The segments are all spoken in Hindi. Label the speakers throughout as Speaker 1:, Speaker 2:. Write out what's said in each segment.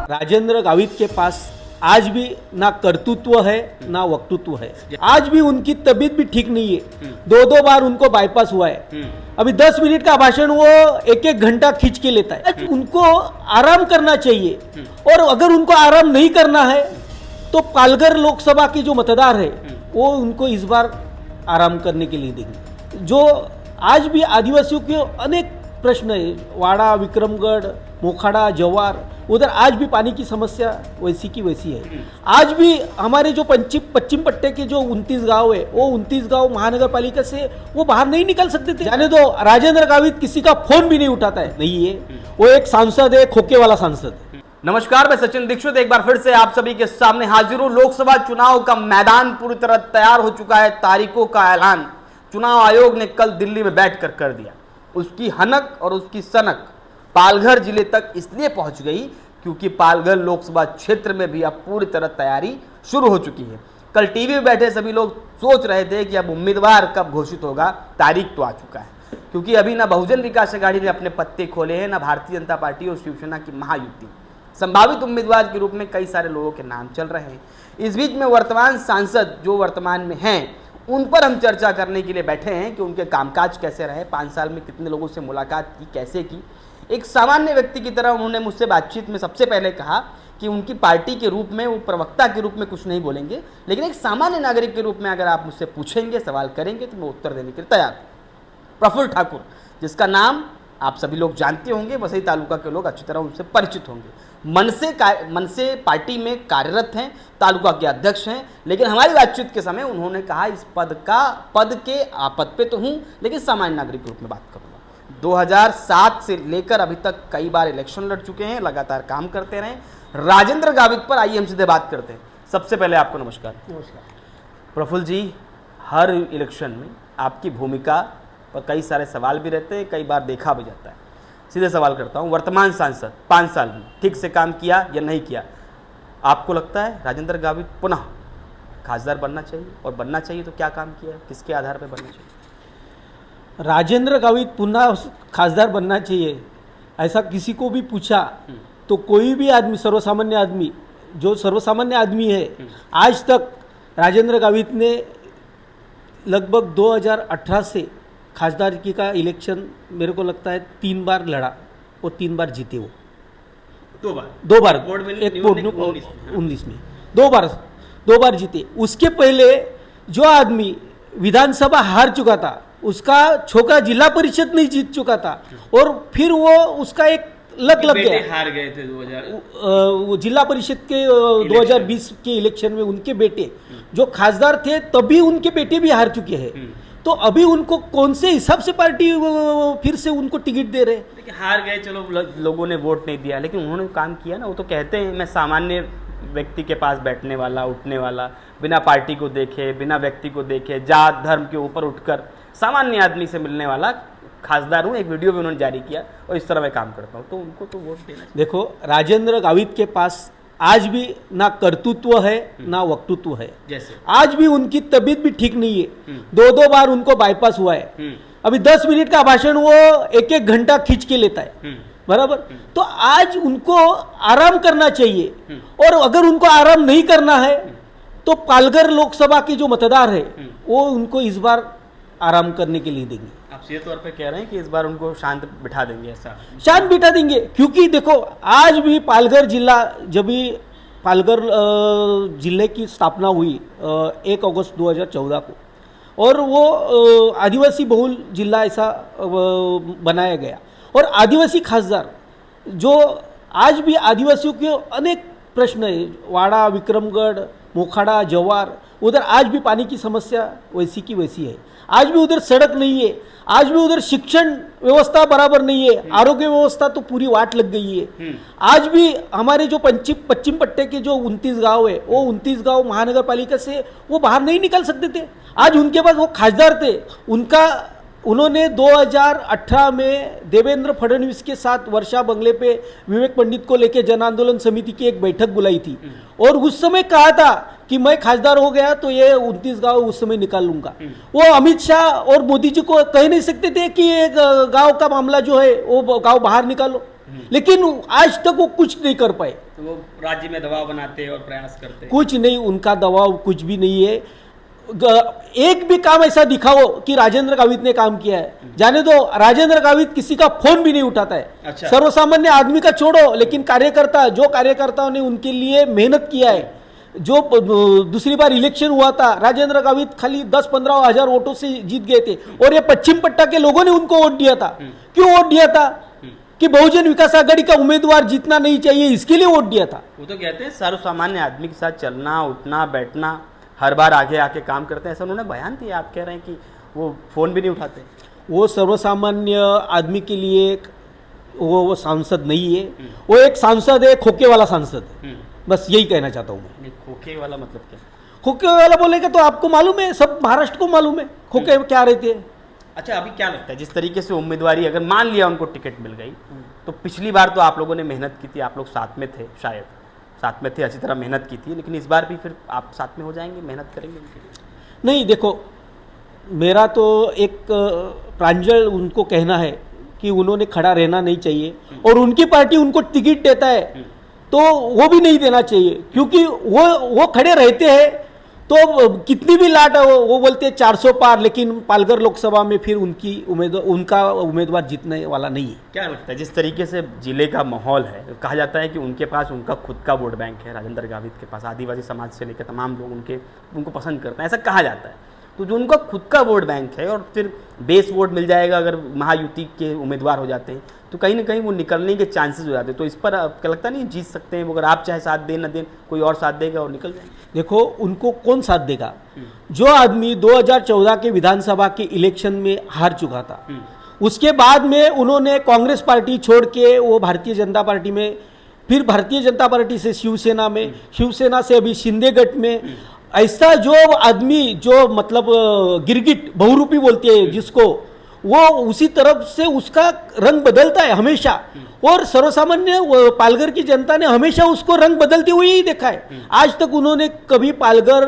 Speaker 1: राजेंद्र गावित के पास आज भी ना कर्तृत्व है ना वक्तृत्व है। आज भी उनकी तबीयत भी ठीक नहीं है। दो बार उनको बाईपास हुआ है। अभी 10 मिनट का भाषण वो एक घंटा खींच के लेता है। उनको आराम करना चाहिए और अगर उनको आराम नहीं करना है तो पालघर लोकसभा के जो मतदार है वो उनको इस बार आराम करने के लिए देंगे। जो आज भी आदिवासियों के अनेक प्रश्न है, वाड़ा, विक्रमगढ़, मोखाड़ा, जवार, उधर आज भी पानी की समस्या वैसी की वैसी है। आज भी हमारे जो पश्चिम पट्टे के जो 29 गांव है वो 29 गांव महानगर पालिका से वो बाहर नहीं निकल सकते थे। जाने दो, राजेंद्र गावित किसी का फोन भी नहीं उठाता है, नहीं है, वो एक सांसद है, खोखे वाला सांसद है।
Speaker 2: नमस्कार, मैं सचिन दीक्षित एक बार फिर से आप सभी के सामने हाजिर हूं। लोकसभा चुनाव का मैदान पूरी तरह तैयार हो चुका है। तारीखों का ऐलान चुनाव आयोग ने कल दिल्ली में बैठकर कर दिया। उसकी हनक और उसकी सनक पालघर जिले तक इसलिए पहुंच गई क्योंकि पालघर लोकसभा क्षेत्र में भी अब पूरी तरह तैयारी शुरू हो चुकी है। कल टीवी में बैठे सभी लोग सोच रहे थे कि अब उम्मीदवार कब घोषित होगा। तारीख तो आ चुका है क्योंकि अभी ना बहुजन विकास अघाड़ी ने अपने पत्ते खोले हैं, ना भारतीय जनता पार्टी और शिवसेना की महायुति। संभावित उम्मीदवार के रूप में कई सारे लोगों के नाम चल रहे हैं। इस बीच में वर्तमान सांसद जो वर्तमान में हैं उन पर हम चर्चा करने के लिए बैठे हैं कि उनके कामकाज कैसे रहे, 5 साल में कितने लोगों से मुलाकात की, कैसे की। एक सामान्य व्यक्ति की तरह उन्होंने मुझसे बातचीत में सबसे पहले कहा कि उनकी पार्टी के रूप में, वो प्रवक्ता के रूप में कुछ नहीं बोलेंगे, लेकिन एक सामान्य नागरिक के रूप में अगर आप मुझसे पूछेंगे, सवाल करेंगे तो मैं उत्तर देने के लिए तैयार हूँ। प्रफुल्ल ठाकुर, जिसका नाम आप सभी लोग जानते होंगे, वसई तालुका के लोग अच्छी तरह उनसे परिचित होंगे। मनसे पार्टी में कार्यरत हैं, तालुका के अध्यक्ष हैं, लेकिन हमारी बातचीत के समय उन्होंने कहा इस पद के आपद पे तो हूँ लेकिन सामान्य नागरिक के रूप में बात करूँगा। 2007 से लेकर अभी तक कई बार इलेक्शन लड़ चुके हैं, लगातार काम करते रहे। राजेंद्र गावित पर आइए हम सीधे बात करते हैं। सबसे पहले आपको नमस्कार।
Speaker 1: नमस्कार
Speaker 2: प्रफुल्ल जी, हर इलेक्शन में आपकी भूमिका पर कई सारे सवाल भी रहते हैं, कई बार देखा भी जाता है। सीधे सवाल करता हूं, वर्तमान सांसद 5 साल में ठीक से काम किया या नहीं किया? आपको लगता है राजेंद्र गावित पुनः खासदार बनना चाहिए, और बनना चाहिए तो क्या काम किया है, किसके आधार पर बनना चाहिए?
Speaker 1: राजेंद्र गावित पुनः खासदार बनना चाहिए ऐसा किसी को भी पूछा तो कोई भी आदमी, सर्वसामान्य आदमी, जो सर्वसामान्य आदमी है, आज तक राजेंद्र गावित ने लगभग 2018 से खासदारकी का इलेक्शन मेरे को लगता है 3 बार लड़ा और 3 बार जीते। वो 2 बार
Speaker 2: बोर्ड में,
Speaker 1: एक बोर्ड में 19 में 2 बार जीते। उसके पहले जो आदमी विधानसभा हार चुका था, उसका छोकरा जिला परिषद नहीं जीत चुका था और फिर वो उसका एक लग गया,
Speaker 2: हार गए थे 2000
Speaker 1: वो जिला परिषद के 2020 के इलेक्शन में उनके बेटे जो खासदार थे तभी उनके बेटे भी हार चुके हैं। तो अभी उनको कौन से हिसाब से पार्टी फिर से उनको टिकट दे रहे?
Speaker 2: देखिए, हार गए, चलो लोगों ने वोट नहीं दिया, लेकिन उन्होंने काम किया ना। वो तो कहते हैं मैं सामान्य व्यक्ति के पास बैठने वाला, उठने वाला, बिना पार्टी को देखे, बिना व्यक्ति को देखे, जात धर्म के ऊपर उठकर सामान्य आदमी से मिलने वाला खासदार हूँ। एक वीडियो भी उन्होंने जारी किया और इस तरह मैं काम करता हूँ, तो उनको तो वोट देना।
Speaker 1: देखो, राजेंद्र गावित के पास आज भी ना कर्तृत्व है ना वक्तृत्व है।
Speaker 2: जैसे
Speaker 1: आज भी उनकी तबीयत भी ठीक नहीं है। 2 बार उनको बाईपास हुआ है। अभी 10 मिनट का भाषण वो एक घंटा खींच के लेता है, बराबर। तो आज उनको आराम करना चाहिए और अगर उनको आराम नहीं करना है तो पालघर लोकसभा के जो मतदार है वो उनको इस बार आराम करने के लिए देंगे।
Speaker 2: आप सीधे तौर पे कह रहे हैं कि इस बार उनको शांत बिठा देंगे? ऐसा
Speaker 1: शांत बिठा देंगे क्योंकि देखो, आज भी पालघर जिला, जब भी पालघर जिले की स्थापना हुई 1 अगस्त 2014 को, और वो आदिवासी बहुल जिला ऐसा बनाया गया और आदिवासी खासदार जो आज भी आदिवासियों के अनेक प्रश्न है, वाड़ा, विक्रमगढ़, मोखाड़ा, जवार, उधर आज भी पानी की समस्या वैसी की वैसी है। आज भी उधर सड़क नहीं है, आज भी उधर शिक्षण व्यवस्था बराबर नहीं है, आरोग्य व्यवस्था तो पूरी वाट लग गई है। आज भी हमारे जो पश्चिम पट्टे के जो 29 गांव है वो 29 गांव महानगर पालिका से वो बाहर नहीं निकल सकते थे। आज उनके पास वो खासदार थे, उन्होंने 2018 में देवेंद्र फडणवीस के साथ वर्षा बंगले पे विवेक पंडित को लेकर जन आंदोलन समिति की एक बैठक बुलाई थी और उस समय कहा था कि मैं खासदार हो गया तो ये 29 गांव उस समय निकाल लूंगा। वो अमित शाह और मोदी जी को कह नहीं सकते थे कि एक गांव का मामला जो है वो गांव बाहर निकालो। लेकिन आज तक वो कुछ नहीं कर पाए।
Speaker 2: तो वो राज्य में दबाव बनाते और प्रयास करते।
Speaker 1: कुछ नहीं, उनका दबाव कुछ भी नहीं है। एक भी काम ऐसा दिखाओ कि राजेंद्र गावित ने काम किया है, जाने दो, राजेंद्र गावित किसी का फोन भी नहीं उठाता है।
Speaker 2: अच्छा।
Speaker 1: सर्वसामान्य आदमी का छोड़ो, लेकिन कार्यकर्ता, जो कार्यकर्ताओं ने उनके लिए मेहनत किया है, जो दूसरी बार इलेक्शन हुआ था, राजेंद्र गावित खाली 10-15 हजार वोटों से जीत गए थे, और ये पश्चिम पट्टा के लोगों ने उनको वोट दिया था। क्यों वोट दिया था? कि बहुजन विकास आघाड़ी का उम्मीदवार जीतना नहीं चाहिए, इसके लिए वोट दिया था।
Speaker 2: वो तो कहते हैं सर्वसामान्य आदमी के साथ चलना, उठना, बैठना, हर बार आगे आके काम करते हैं, ऐसा उन्होंने बयान दिया। आप कह रहे हैं कि वो फोन भी नहीं उठाते।
Speaker 1: वो सर्वसामान्य आदमी के लिए वो सांसद नहीं है, वो एक सांसद है, खोखे वाला सांसद है। बस यही कहना चाहता हूँ मैं।
Speaker 2: खोखे वाला मतलब क्या?
Speaker 1: खोखे वाला बोलेगा तो आपको मालूम है, सब महाराष्ट्र को मालूम है खोखे क्या रहते हैं।
Speaker 2: अच्छा, अभी क्या लगता है, जिस तरीके से उम्मीदवारी अगर मान लिया उनको टिकट मिल गई, तो पिछली बार तो आप लोगों ने मेहनत की थी, आप लोग साथ में थे, शायद साथ में थे, अच्छी तरह मेहनत की थी, लेकिन इस बार भी फिर आप साथ में हो जाएंगे, मेहनत करेंगे उनके लिए?
Speaker 1: नहीं, देखो, मेरा तो एक प्रांजल उनको कहना है कि उन्होंने खड़ा रहना नहीं चाहिए, और उनकी पार्टी उनको टिकट देता है तो वो भी नहीं देना चाहिए, क्योंकि वो खड़े रहते हैं तो कितनी भी लाट वो बोलते हैं 400 पार, लेकिन पालघर लोकसभा में फिर उनका उम्मीदवार जीतने वाला नहीं है।
Speaker 2: क्या लगता है, जिस तरीके से जिले का माहौल है, कहा जाता है कि उनके पास उनका खुद का वोट बैंक है, राजेंद्र गावित के पास आदिवासी समाज से लेकर तमाम लोग उनको पसंद करते हैं, ऐसा कहा जाता है। तो जो उनका खुद का वोट बैंक है, और फिर बेस वोट मिल जाएगा अगर महायुति के उम्मीदवार हो जाते हैं, तो कहीं ना कहीं वो निकलने के चांसेस हो जाते हैं। तो इस पर क्या लगता नहीं जीत सकते हैं वो? अगर आप चाहे साथ दें न दें, कोई और साथ देगा और निकल जाएंगे।
Speaker 1: देखो, उनको कौन साथ देगा? जो आदमी 2014 के विधानसभा के इलेक्शन में हार चुका था, उसके बाद में उन्होंने कांग्रेस पार्टी छोड़ के वो भारतीय जनता पार्टी में, फिर भारतीय जनता पार्टी से शिवसेना में, शिवसेना से अभी शिंदे गठ में। ऐसा जो आदमी जो मतलब गिरगिट बहुरूपी बोलते हैं जिसको, वो उसी तरफ से उसका रंग बदलता है हमेशा, और सर्वसामान्य पालघर की जनता ने हमेशा उसको रंग बदलते हुए ही देखा है। आज तक उन्होंने कभी पालघर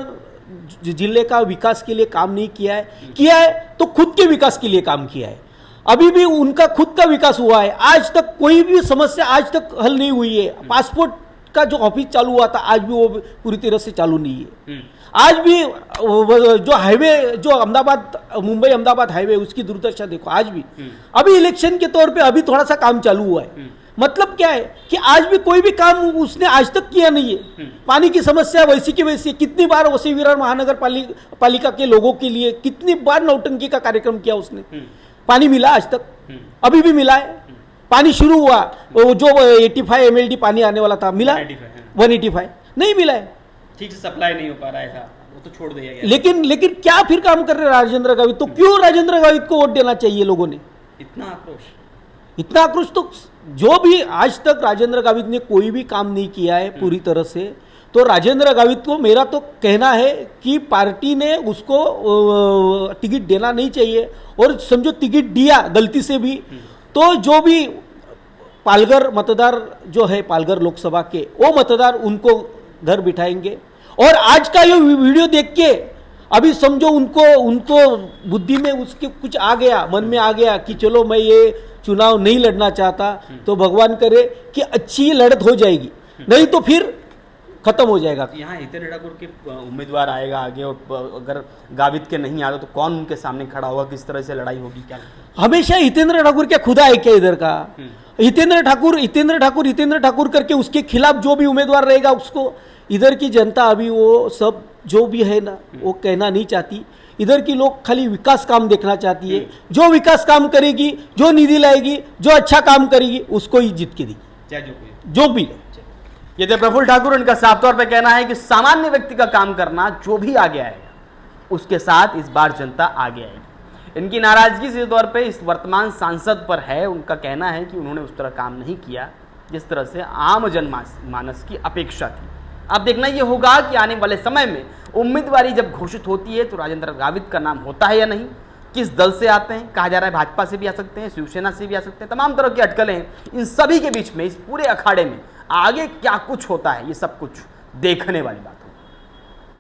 Speaker 1: जिले का विकास के लिए काम नहीं किया है तो खुद के विकास के लिए काम किया है। अभी भी उनका खुद का विकास हुआ है, आज तक कोई भी समस्या आज तक हल नहीं हुई है। पासपोर्ट का जो ऑफिस चालू हुआ था, आज भी वो पूरी तरह से चालू नहीं है। आज भी जो हाईवे, जो अहमदाबाद मुंबई अहमदाबाद हाईवे, उसकी दुर्दशा देखो आज भी। अभी इलेक्शन के तौर पे अभी थोड़ा सा काम चालू हुआ है। मतलब क्या है कि आज भी कोई भी काम उसने आज तक किया नहीं है। पानी की समस्या वैसी की वैसी, कितनी बार वसई विरार महानगर पालिका के लोगों के लिए कितनी बार नौटंकी का कार्यक्रम किया उसने। पानी मिला आज तक? अभी भी मिला है। पानी शुरू हुआ, जो 85 MLD पानी आने वाला था, मिला 185 नहीं मिला है,
Speaker 2: ठीक से सप्लाई नहीं हो पा रहा है, वो तो छोड़ दिया गया।
Speaker 1: लेकिन क्या फिर काम कर रहे राजेंद्र गावित? तो क्यों राजेंद्र गावित को वोट देना चाहिए लोगों ने?
Speaker 2: इतना आक्रोश
Speaker 1: तो जो भी आज तक राजेंद्र गावित ने कोई भी काम नहीं किया है पूरी तरह से, तो राजेंद्र गावित को मेरा तो कहना है कि पार्टी ने उसको टिकट देना नहीं चाहिए, और समझो टिकट दिया गलती से भी, तो जो भी पालघर मतदार जो है पालघर लोकसभा के, वो मतदार उनको घर बिठाएंगे। और आज का ये वीडियो देख के अभी समझो उनको बुद्धि में उसके कुछ आ गया, मन में आ गया कि चलो मैं ये चुनाव नहीं लड़ना चाहता, तो भगवान करे कि अच्छी लड़त हो जाएगी, नहीं तो फिर खत्म हो जाएगा।
Speaker 2: यहाँ हितेंद्र ठाकुर के उम्मीदवार आएगा आगे, और अगर गावित के नहीं आएगा तो कौन उनके सामने खड़ा होगा, किस तरह से लड़ाई होगी? क्या
Speaker 1: हमेशा हितेंद्र ठाकुर क्या खुदा है क्या इधर का? हितेंद्र ठाकुर करके उसके खिलाफ जो भी उम्मीदवार रहेगा उसको इधर की जनता अभी वो सब जो भी है ना वो कहना नहीं चाहती। इधर की लोग खाली विकास काम देखना चाहती है। जो विकास काम करेगी, जो निधि लाएगी, जो अच्छा काम करेगी, उसको ही जीत के दी, जो भी।
Speaker 2: ये थे प्रफुल्ल ठाकुर। इनका साफ तौर पे कहना है कि सामान्य व्यक्ति का काम करना, जो भी आगे आएगा उसके साथ इस बार जनता आगे आएगी। इनकी नाराजगी सीधे तौर पे इस वर्तमान सांसद पर है। उनका कहना है कि उन्होंने उस तरह काम नहीं किया जिस तरह से आम जनमानस की अपेक्षा थी। अब देखना यह होगा कि आने वाले समय में उम्मीदवारी जब घोषित होती है तो राजेंद्र गावित का नाम होता है या नहीं, किस दल से आते हैं, कहा जा रहा है भाजपा से भी आ सकते हैं, शिवसेना से भी आ सकते हैं, तमाम तरह की अटकलें हैं। इन सभी के बीच में, इस पूरे अखाड़े में आगे क्या कुछ होता है, ये सब कुछ देखने वाली बात।